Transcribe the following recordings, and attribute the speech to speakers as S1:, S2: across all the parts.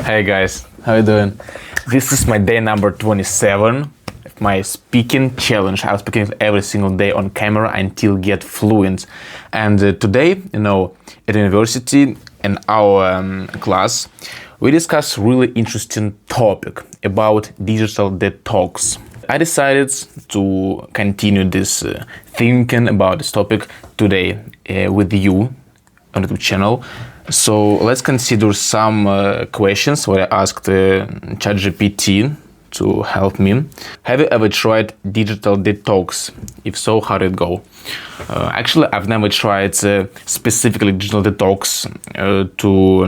S1: Hey guys, how you doing? This is my day number 27 of my speaking challenge. I'm speaking every single day on camera until get fluent. And today, at university in our class, we discuss really interesting topic about digital detox. I decided to continue this thinking about this topic today with you on the YouTube channel. So let's consider some questions where I asked ChatGPT to help me. Have you ever tried digital detox? If so, how did it go? Actually, I've never tried specifically digital detox to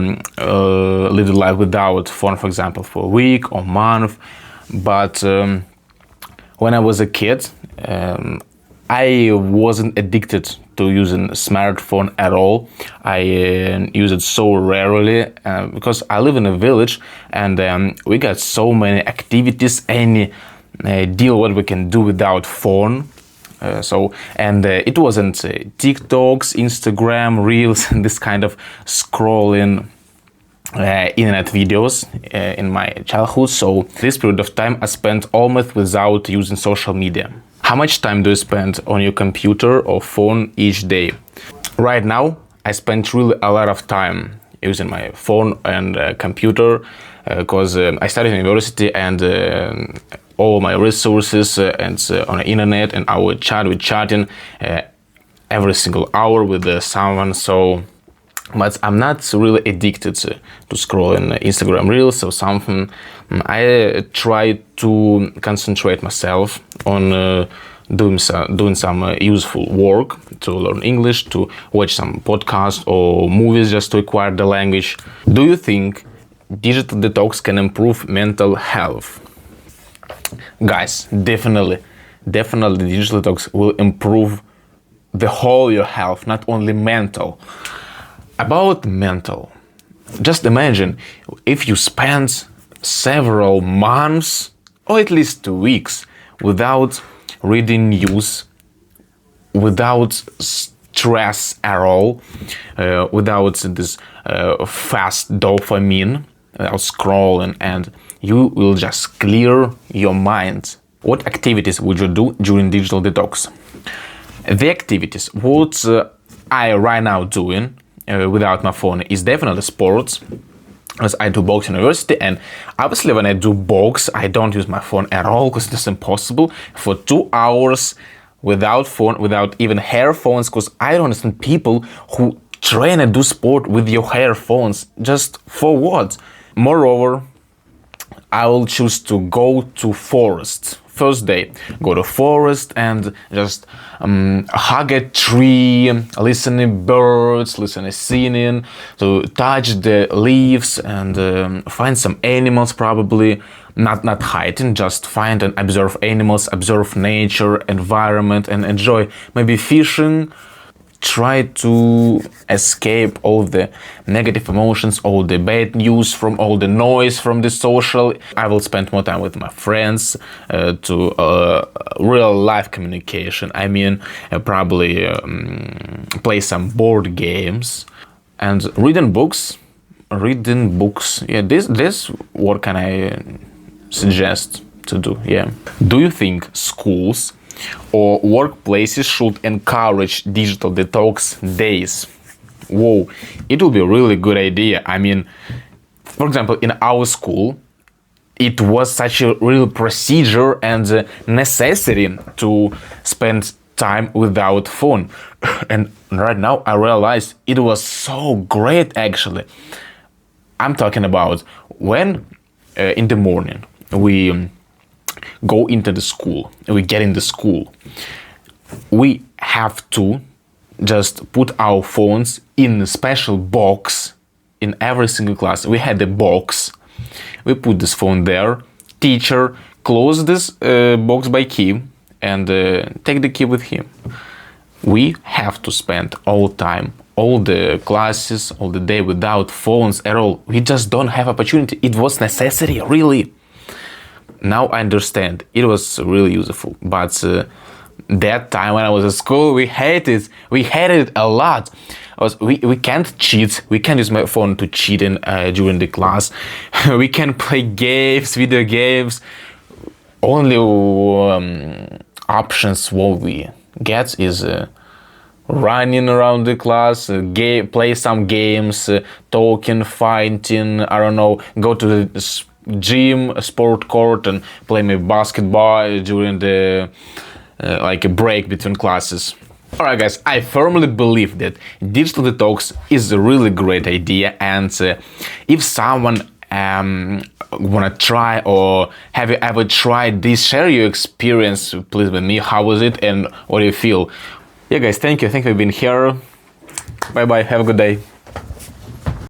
S1: live a life without phone, for example, for a week or month. But when I was a kid, I wasn't addicted to using a smartphone at all. I use it so rarely because I live in a village and we got so many activities, any deal what we can do without phone. It wasn't TikToks, Instagram, Reels, and this kind of scrolling internet videos in my childhood. So this period of time I spent almost without using social media. How much time do you spend on your computer or phone each day? Right now, I spend really a lot of time using my phone and computer because I studied in university and all my resources and on the internet, and I would chatting every single hour with someone. But I'm not really addicted to scrolling Instagram Reels or something. I try to concentrate myself on doing some useful work, to learn English, to watch some podcasts or movies just to acquire the language. Do you think digital detox can improve mental health? Guys, definitely digital detox will improve the whole your health, not only mental. About mental, just imagine if you spend several months or at least weeks without reading news, without stress at all, without this fast dopamine, without scrolling, and you will just clear your mind. What activities would you do during digital detox? The activities, what I right now doing without my phone is definitely sports, as I do box university, and obviously when I do box I don't use my phone at all because it's impossible for 2 hours without phone, without even earphones, because I don't understand people who train and do sport with your earphones. Just for what? Moreover, I will choose to go to forest. First day, go to forest and just hug a tree, listening birds, listening singing, to touch the leaves and find some animals, probably not hiding, just find and observe animals, observe nature, environment, and enjoy maybe fishing. Try to escape all the negative emotions, all the bad news, from all the noise from the social. I will spend more time with my friends to real life communication. I mean, probably play some board games and reading books. Yeah, this what can I suggest to do? Yeah. Do you think schools or workplaces should encourage digital detox days? Whoa, it will be a really good idea. I mean, for example, in our school, it was such a real procedure and necessity to spend time without phone. And right now I realize it was so great actually. I'm talking about when in the morning we go into the school, we get in the school, we have to just put our phones in a special box in every single class. We had a box, we put this phone there, teacher close this box by key and take the key with him. We have to spend all time, all the classes, all the day without phones at all. We just don't have opportunity. It was necessary, really. Now I understand, it was really useful, but that time when I was at school, we hated it a lot. We can't cheat. We can't use my phone to cheat during the class. We can play games, video games. Only options what we get is running around the class, play some games, talking, fighting, I don't know, go to the gym, sport court and play maybe basketball during the like a break between classes. Alright guys, I firmly believe that digital detox is a really great idea, and if someone wanna try, or have you ever tried this, share your experience please with me. How was it and what do you feel? Yeah guys, thank you for being here. Bye bye, have a good day.